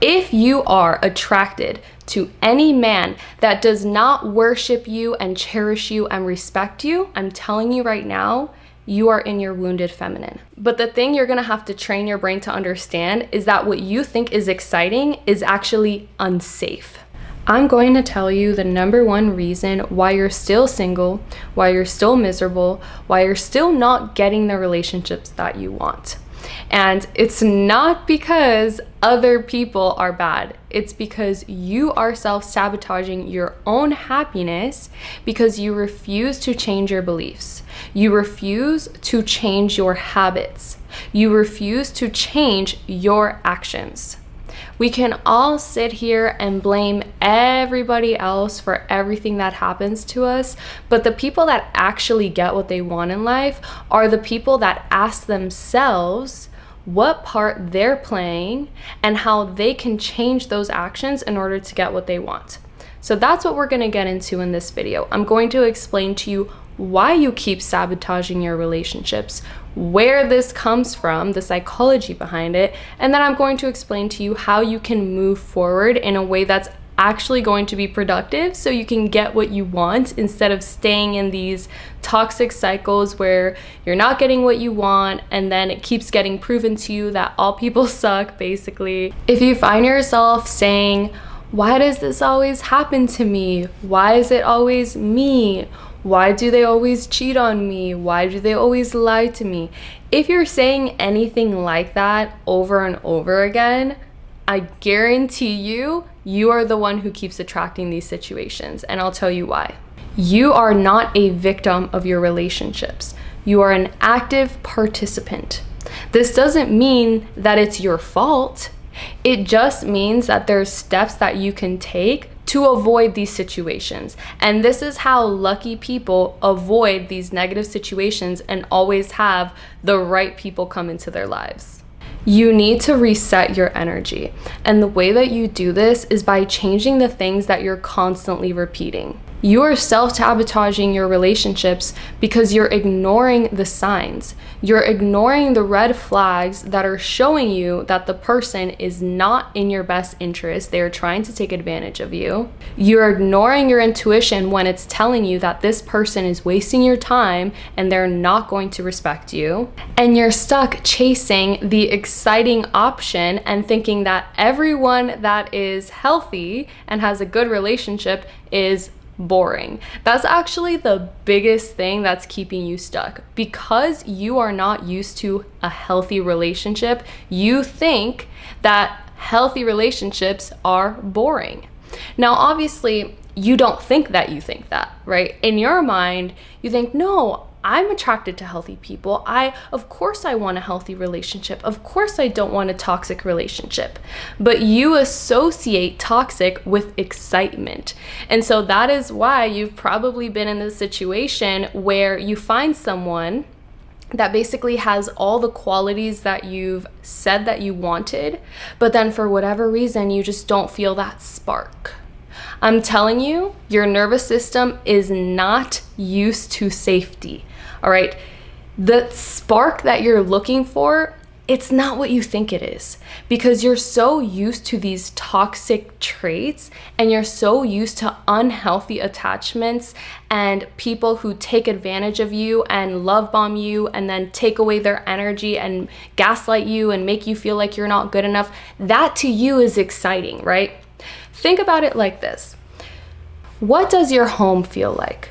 If you are attracted to any man that does not worship you and cherish you and respect you, I'm telling you right now, you are in your wounded feminine. But the thing you're gonna have to train your brain to understand is that what you think is exciting is actually unsafe. I'm going to tell you the number one reason why you're still single, why you're still miserable, why you're still not getting the relationships that you want. And it's not because other people are bad. It's because you are self-sabotaging your own happiness because you refuse to change your beliefs. You refuse to change your habits. You refuse to change your actions. We can all sit here and blame everybody else for everything that happens to us, but the people that actually get what they want in life are the people that ask themselves what part they're playing and how they can change those actions in order to get what they want. So that's what we're going to get into in this video. I'm going to explain to you why you keep sabotaging your relationships, where this comes from, the psychology behind it, and then I'm going to explain to you how you can move forward in a way that's actually going to be productive so you can get what you want instead of staying in these toxic cycles where you're not getting what you want and then it keeps getting proven to you that all people suck, basically. If you find yourself saying, why does this always happen to me? Why is it always me? Why do they always cheat on me? Why do they always lie to me? If you're saying anything like that over and over again, I guarantee you are the one who keeps attracting these situations, and I'll tell you why. You are not a victim of your relationships. You are an active participant. This doesn't mean that it's your fault. It just means that there's steps that you can take to avoid these situations. And this is how lucky people avoid these negative situations and always have the right people come into their lives. You need to reset your energy. And the way that you do this is by changing the things that you're constantly repeating. You are self-sabotaging your relationships because you're ignoring the signs. You're ignoring the red flags that are showing you that the person is not in your best interest. They are trying to take advantage of you. You're ignoring your intuition when it's telling you that this person is wasting your time and they're not going to respect you. And you're stuck chasing the exciting option and thinking that everyone that is healthy and has a good relationship is boring. That's actually the biggest thing that's keeping you stuck. Because you are not used to a healthy relationship, you think that healthy relationships are boring. Now, obviously, you don't think that you think that, right? In your mind, you think, no, I'm attracted to healthy people. Of course I want a healthy relationship. Of course I don't want a toxic relationship. But you associate toxic with excitement. And so that is why you've probably been in this situation where you find someone that basically has all the qualities that you've said that you wanted, but then for whatever reason, you just don't feel that spark. I'm telling you, your nervous system is not used to safety. All right, the spark that you're looking for, it's not what you think it is because you're so used to these toxic traits and you're so used to unhealthy attachments and people who take advantage of you and love bomb you and then take away their energy and gaslight you and make you feel like you're not good enough. That to you is exciting, right? Think about it like this. What does your home feel like?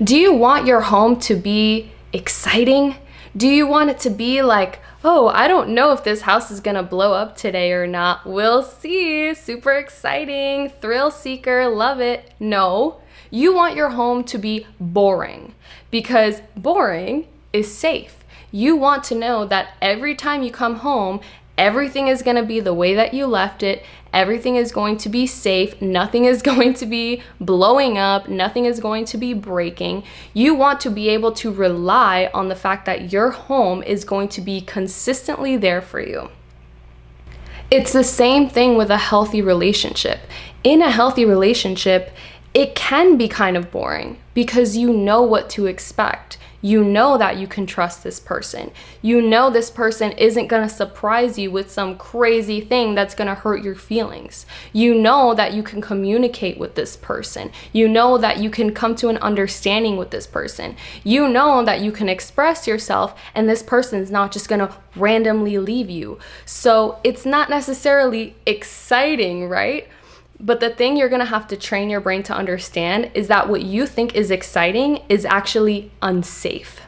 Do you want your home to be exciting? Do you want it to be like, oh, I don't know if this house is gonna blow up today or not. We'll see. Super exciting. Thrill seeker. Love it. No, you want your home to be boring because boring is safe. You want to know that every time you come home, everything is going to be the way that you left it. Everything is going to be safe. Nothing is going to be blowing up. Nothing is going to be breaking. You want to be able to rely on the fact that your home is going to be consistently there for you. It's the same thing with a healthy relationship. In a healthy relationship, it can be kind of boring because you know what to expect. You know that you can trust this person. You know this person isn't going to surprise you with some crazy thing that's going to hurt your feelings. You know that you can communicate with this person. You know that you can come to an understanding with this person. You know that you can express yourself and this person is not just going to randomly leave you. So it's not necessarily exciting, right? But the thing you're going to have to train your brain to understand is that what you think is exciting is actually unsafe.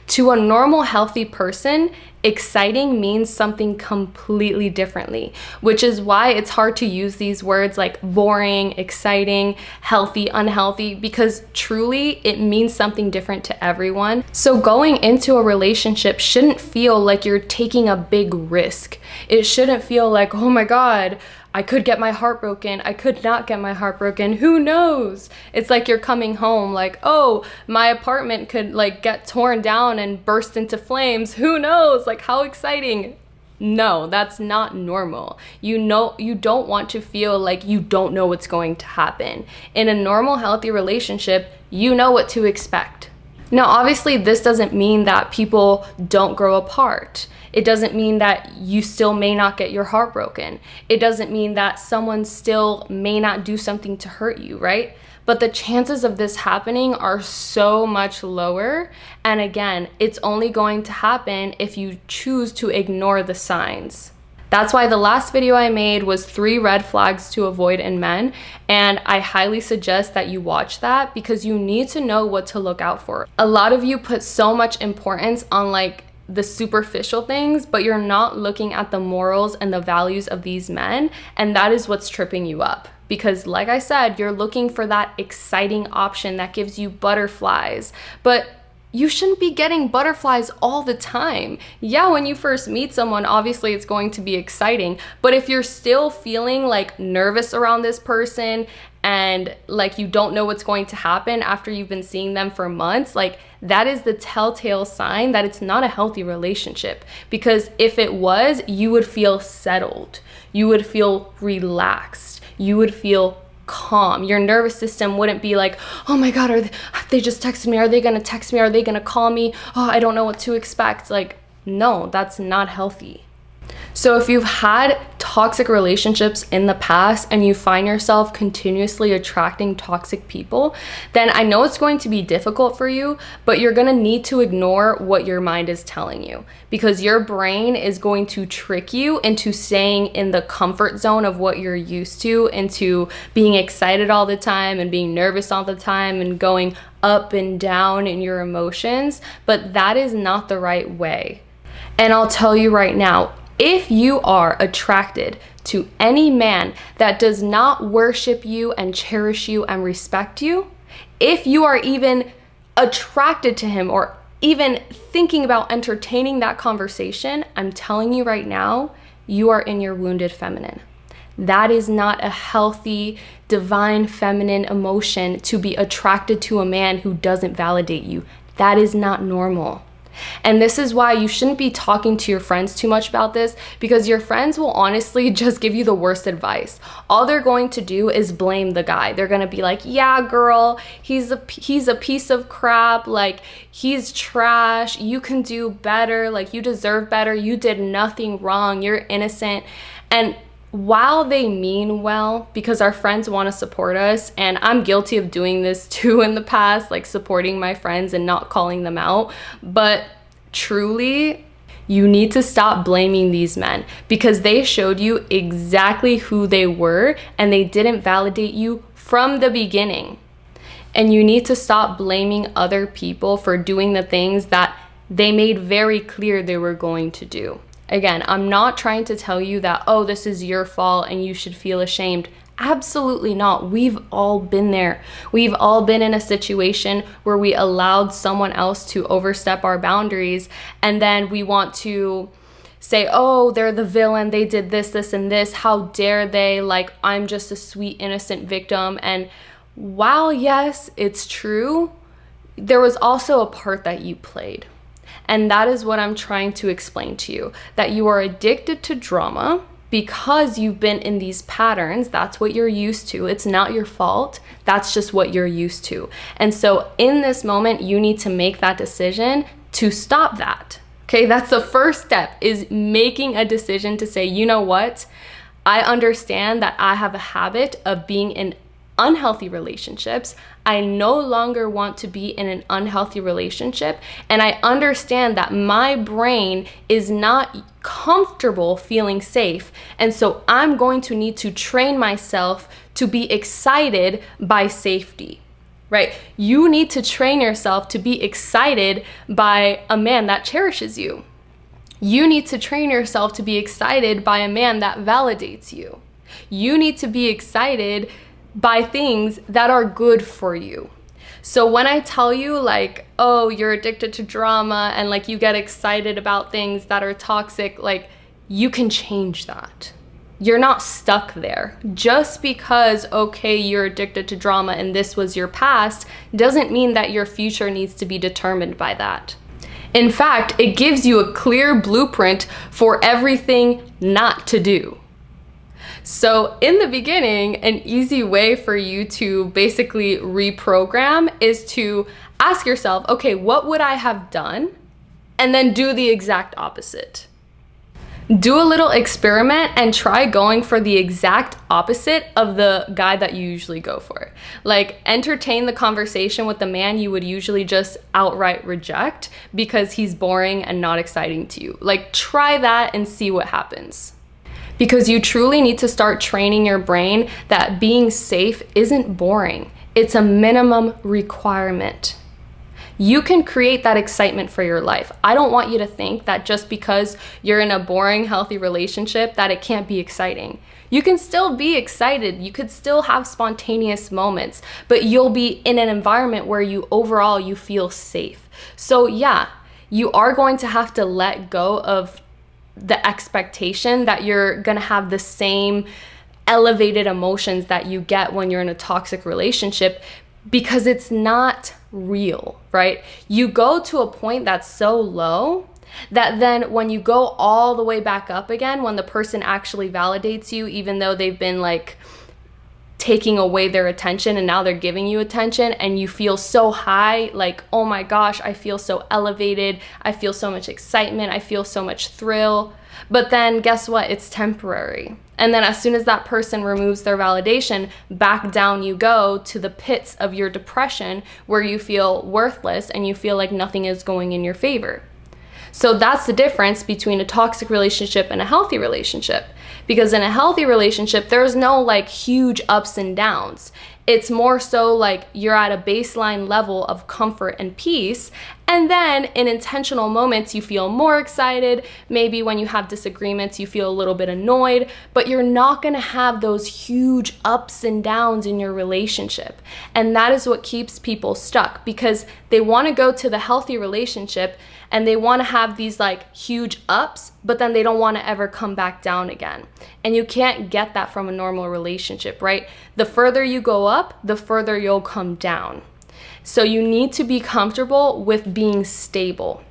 To a normal, healthy person, exciting means something completely differently, which is why it's hard to use these words like boring, exciting, healthy, unhealthy, because truly it means something different to everyone. So going into a relationship shouldn't feel like you're taking a big risk. It shouldn't feel like, oh my God, I could get my heart broken. I could not get my heart broken. Who knows? It's like you're coming home like, oh, my apartment could like get torn down and burst into flames. Who knows? Like, how exciting. No, that's not normal. You know, you don't want to feel like you don't know what's going to happen. In a normal, healthy relationship, you know what to expect. Now, obviously, this doesn't mean that people don't grow apart. It doesn't mean that you still may not get your heart broken. It doesn't mean that someone still may not do something to hurt you, right? But the chances of this happening are so much lower. And again, it's only going to happen if you choose to ignore the signs. That's why the last video I made was 3 red flags to avoid in men. And I highly suggest that you watch that because you need to know what to look out for. A lot of you put so much importance on like the superficial things, but you're not looking at the morals and the values of these men. And that is what's tripping you up. Because like I said, you're looking for that exciting option that gives you butterflies. But you shouldn't be getting butterflies all the time. Yeah, when you first meet someone, obviously it's going to be exciting. But if you're still feeling like nervous around this person and like you don't know what's going to happen after you've been seeing them for months, like that is the telltale sign that it's not a healthy relationship. Because if it was, you would feel settled. You would feel relaxed. You would feel calm. Your nervous system wouldn't be like, oh my God, they just texted me. Are they going to text me? Are they going to call me? Oh, I don't know what to expect. Like, no, that's not healthy. So if you've had toxic relationships in the past and you find yourself continuously attracting toxic people, then I know it's going to be difficult for you, but you're going to need to ignore what your mind is telling you because your brain is going to trick you into staying in the comfort zone of what you're used to, into being excited all the time and being nervous all the time and going up and down in your emotions, but that is not the right way. And I'll tell you right now, if you are attracted to any man that does not worship you and cherish you and respect you, if you are even attracted to him or even thinking about entertaining that conversation, I'm telling you right now, you are in your wounded feminine. That is not a healthy, divine feminine emotion to be attracted to a man who doesn't validate you. That is not normal. And this is why you shouldn't be talking to your friends too much about this, because your friends will honestly just give you the worst advice. All they're going to do is blame the guy. They're going to be like, yeah, girl, he's a piece of crap. Like, he's trash. You can do better. Like, you deserve better. You did nothing wrong. You're innocent. And while they mean well, because our friends want to support us, and I'm guilty of doing this too in the past, like supporting my friends and not calling them out, but truly, you need to stop blaming these men because they showed you exactly who they were and they didn't validate you from the beginning. And you need to stop blaming other people for doing the things that they made very clear they were going to do. Again, I'm not trying to tell you that, oh, this is your fault and you should feel ashamed. Absolutely not. We've all been there. We've all been in a situation where we allowed someone else to overstep our boundaries, and then we want to say, oh, they're the villain. They did this, this, and this. How dare they? Like, I'm just a sweet, innocent victim. And while, yes, it's true, there was also a part that you played. And that is what I'm trying to explain to you, that you are addicted to drama because you've been in these patterns. That's what you're used to. It's not your fault. That's just what you're used to. And so in this moment, you need to make that decision to stop that. Okay, that's the first step, is making a decision to say, you know what? I understand that I have a habit of being in unhealthy relationships. I no longer want to be in an unhealthy relationship. And I understand that my brain is not comfortable feeling safe. And so I'm going to need to train myself to be excited by safety, right? You need to train yourself to be excited by a man that cherishes you. You need to train yourself to be excited by a man that validates you. You need to be excited by things that are good for you. So when I tell you like, oh, you're addicted to drama and like you get excited about things that are toxic, like you can change that. You're not stuck there. Just because, okay, you're addicted to drama and this was your past doesn't mean that your future needs to be determined by that. In fact, it gives you a clear blueprint for everything not to do. So in the beginning, an easy way for you to basically reprogram is to ask yourself, okay, what would I have done? And then do the exact opposite. Do a little experiment and try going for the exact opposite of the guy that you usually go for. Like, entertain the conversation with the man you would usually just outright reject because he's boring and not exciting to you. Like, try that and see what happens. Because you truly need to start training your brain that being safe isn't boring. It's a minimum requirement. You can create that excitement for your life. I don't want you to think that just because you're in a boring, healthy relationship that it can't be exciting. You can still be excited. You could still have spontaneous moments, but you'll be in an environment where you feel safe. So yeah, you are going to have to let go of the expectation that you're gonna have the same elevated emotions that you get when you're in a toxic relationship, because it's not real, right? You go to a point that's so low that then when you go all the way back up again, when the person actually validates you, even though they've been like taking away their attention and now they're giving you attention, and you feel so high, like, oh my gosh, I feel so elevated, I feel so much excitement, I feel so much thrill. But then guess what? It's temporary. And then as soon as that person removes their validation, back down you go to the pits of your depression where you feel worthless and you feel like nothing is going in your favor. So that's the difference between a toxic relationship and a healthy relationship. Because in a healthy relationship, there's no like huge ups and downs. It's more so like you're at a baseline level of comfort and peace. And then in intentional moments, you feel more excited. Maybe when you have disagreements, you feel a little bit annoyed, but you're not gonna have those huge ups and downs in your relationship. And that is what keeps people stuck, because they wanna go to the healthy relationship and they wanna have these like huge ups, but then they don't wanna ever come back down again. And you can't get that from a normal relationship, right? The further you go up, the further you'll come down. So you need to be comfortable with being stable.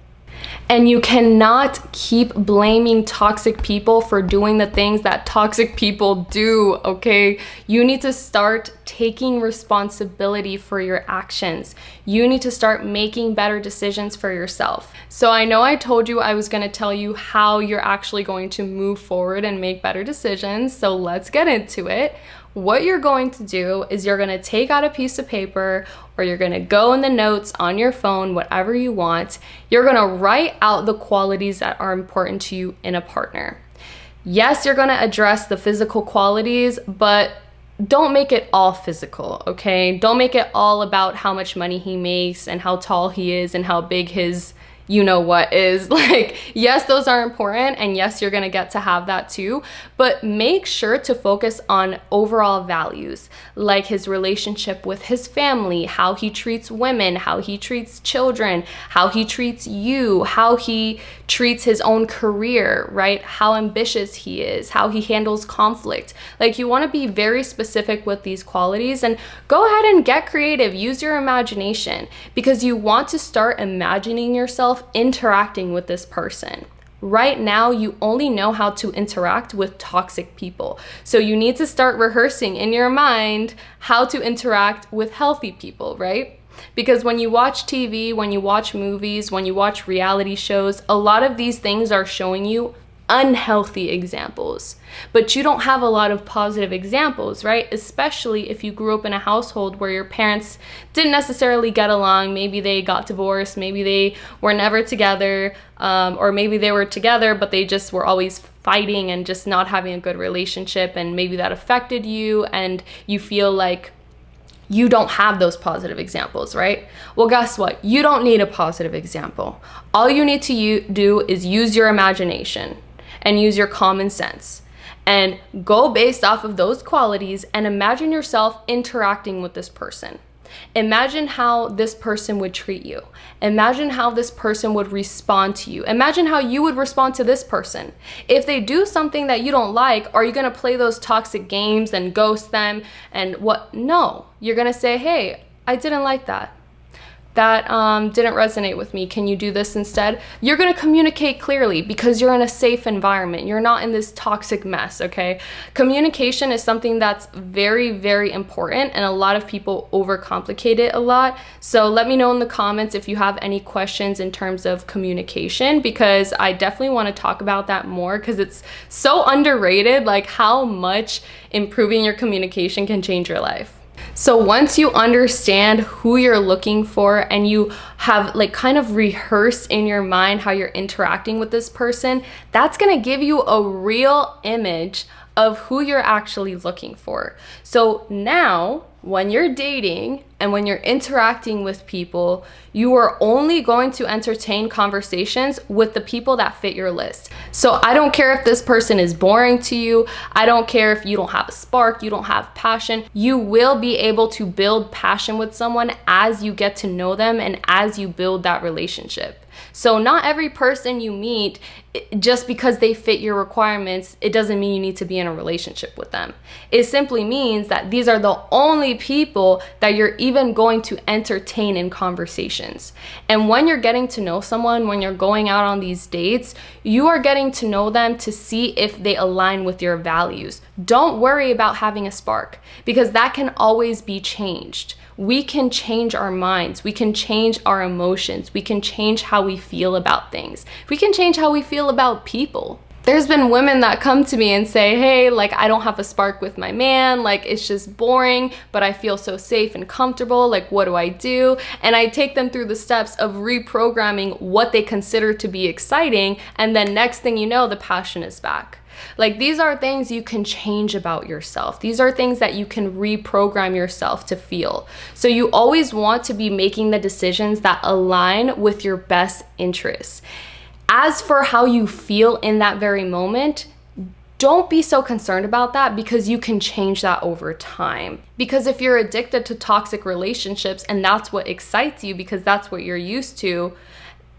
And you cannot keep blaming toxic people for doing the things that toxic people do, okay? You need to start taking responsibility for your actions. You need to start making better decisions for yourself. So I know I told you I was gonna tell you how you're actually going to move forward and make better decisions, so let's get into it. What you're going to do is you're gonna take out a piece of paper, or you're gonna go in the notes on your phone, whatever you want. You're gonna write out the qualities that are important to you in a partner. Yes, you're gonna address the physical qualities, but don't make it all physical, okay? Don't make it all about how much money he makes and how tall he is and how big his you know what is. Like, yes, those are important, and yes, you're gonna get to have that too, but make sure to focus on overall values, like his relationship with his family, how he treats women, how he treats children, how he treats you, how he treats his own career, right? How ambitious he is, how he handles conflict. Like, you wanna be very specific with these qualities, and go ahead and get creative, use your imagination, because you want to start imagining yourself interacting with this person. Right now, you only know how to interact with toxic people. So you need to start rehearsing in your mind how to interact with healthy people, right? Because when you watch TV, when you watch movies, when you watch reality shows, a lot of these things are showing you unhealthy examples, but you don't have a lot of positive examples, right? Especially if you grew up in a household where your parents didn't necessarily get along. Maybe they got divorced, maybe they were never together, or maybe they were together but they just were always fighting and just not having a good relationship, and maybe that affected you and you feel like you don't have those positive examples, right? Well, guess what? You don't need a positive example. All you need to do is use your imagination and use your common sense and go based off of those qualities and imagine yourself interacting with this person. Imagine how this person would treat you. Imagine how this person would respond to you. Imagine how you would respond to this person. If they do something that you don't like, are you going to play those toxic games and ghost them and what? No, you're going to say, hey, I didn't like that. That didn't resonate with me. Can you do this instead? You're going to communicate clearly because you're in a safe environment. You're not in this toxic mess, okay? Communication is something that's very, very important, and a lot of people overcomplicate it a lot. So let me know in the comments if you have any questions in terms of communication, because I definitely want to talk about that more because it's so underrated, like how much improving your communication can change your life. So once you understand who you're looking for and you have like kind of rehearsed in your mind how you're interacting with this person, that's going to give you a real image of who you're actually looking for. So now when you're dating and when you're interacting with people, you are only going to entertain conversations with the people that fit your list. So I don't care if this person is boring to you. I don't care if you don't have a spark, you don't have passion. You will be able to build passion with someone as you get to know them and as you build that relationship. So not every person you meet, just because they fit your requirements, it doesn't mean you need to be in a relationship with them. It simply means that these are the only people that you're even going to entertain in conversations. And when you're getting to know someone, when you're going out on these dates, you are getting to know them to see if they align with your values. Don't worry about having a spark, because that can always be changed. We can change our minds. We can change our emotions. We can change how we feel about things. We can change how we feel about people. There's been women that come to me and say, hey, like, I don't have a spark with my man. Like, it's just boring, but I feel so safe and comfortable. Like, what do I do? And I take them through the steps of reprogramming what they consider to be exciting. And then next thing you know, the passion is back. Like, these are things you can change about yourself. These are things that you can reprogram yourself to feel. So you always want to be making the decisions that align with your best interests. As for how you feel in that very moment, don't be so concerned about that, because you can change that over time. Because if you're addicted to toxic relationships and that's what excites you because that's what you're used to,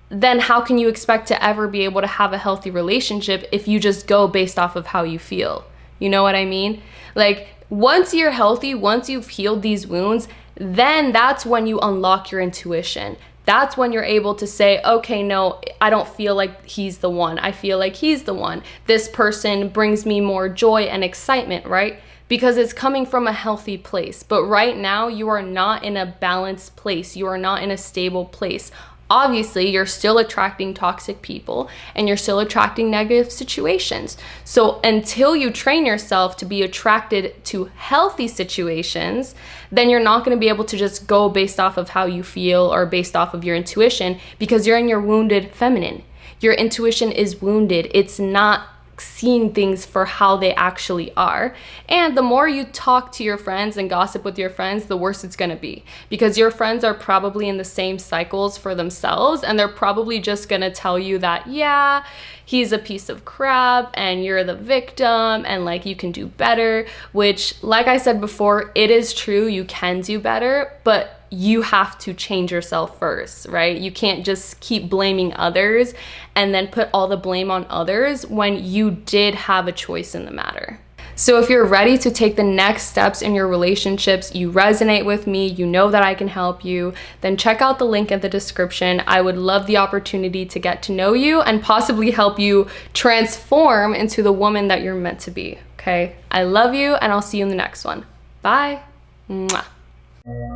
then how can you expect to ever be able to have a healthy relationship if you just go based off of how you feel? You know what I mean? Like, once you're healthy, once you've healed these wounds, then that's when you unlock your intuition. That's when you're able to say, okay, no, I don't feel like he's the one. I feel like he's the one. This person brings me more joy and excitement, right? Because it's coming from a healthy place. But right now, you are not in a balanced place. You are not in a stable place. Obviously, you're still attracting toxic people and you're still attracting negative situations. So until you train yourself to be attracted to healthy situations, then you're not going to be able to just go based off of how you feel or based off of your intuition, because you're in your wounded feminine. Your intuition is wounded. It's not seeing things for how they actually are. And the more you talk to your friends and gossip with your friends, the worse it's going to be, because your friends are probably in the same cycles for themselves, and they're probably just going to tell you that, yeah, he's a piece of crap and you're the victim and like you can do better, which, like I said before, it is true, you can do better, but you have to change yourself first, right? You can't just keep blaming others and then put all the blame on others when you did have a choice in the matter. So if you're ready to take the next steps in your relationships, you resonate with me, you know that I can help you, then check out the link in the description. I would love the opportunity to get to know you and possibly help you transform into the woman that you're meant to be, okay? I love you, and I'll see you in the next one. Bye. Mwah.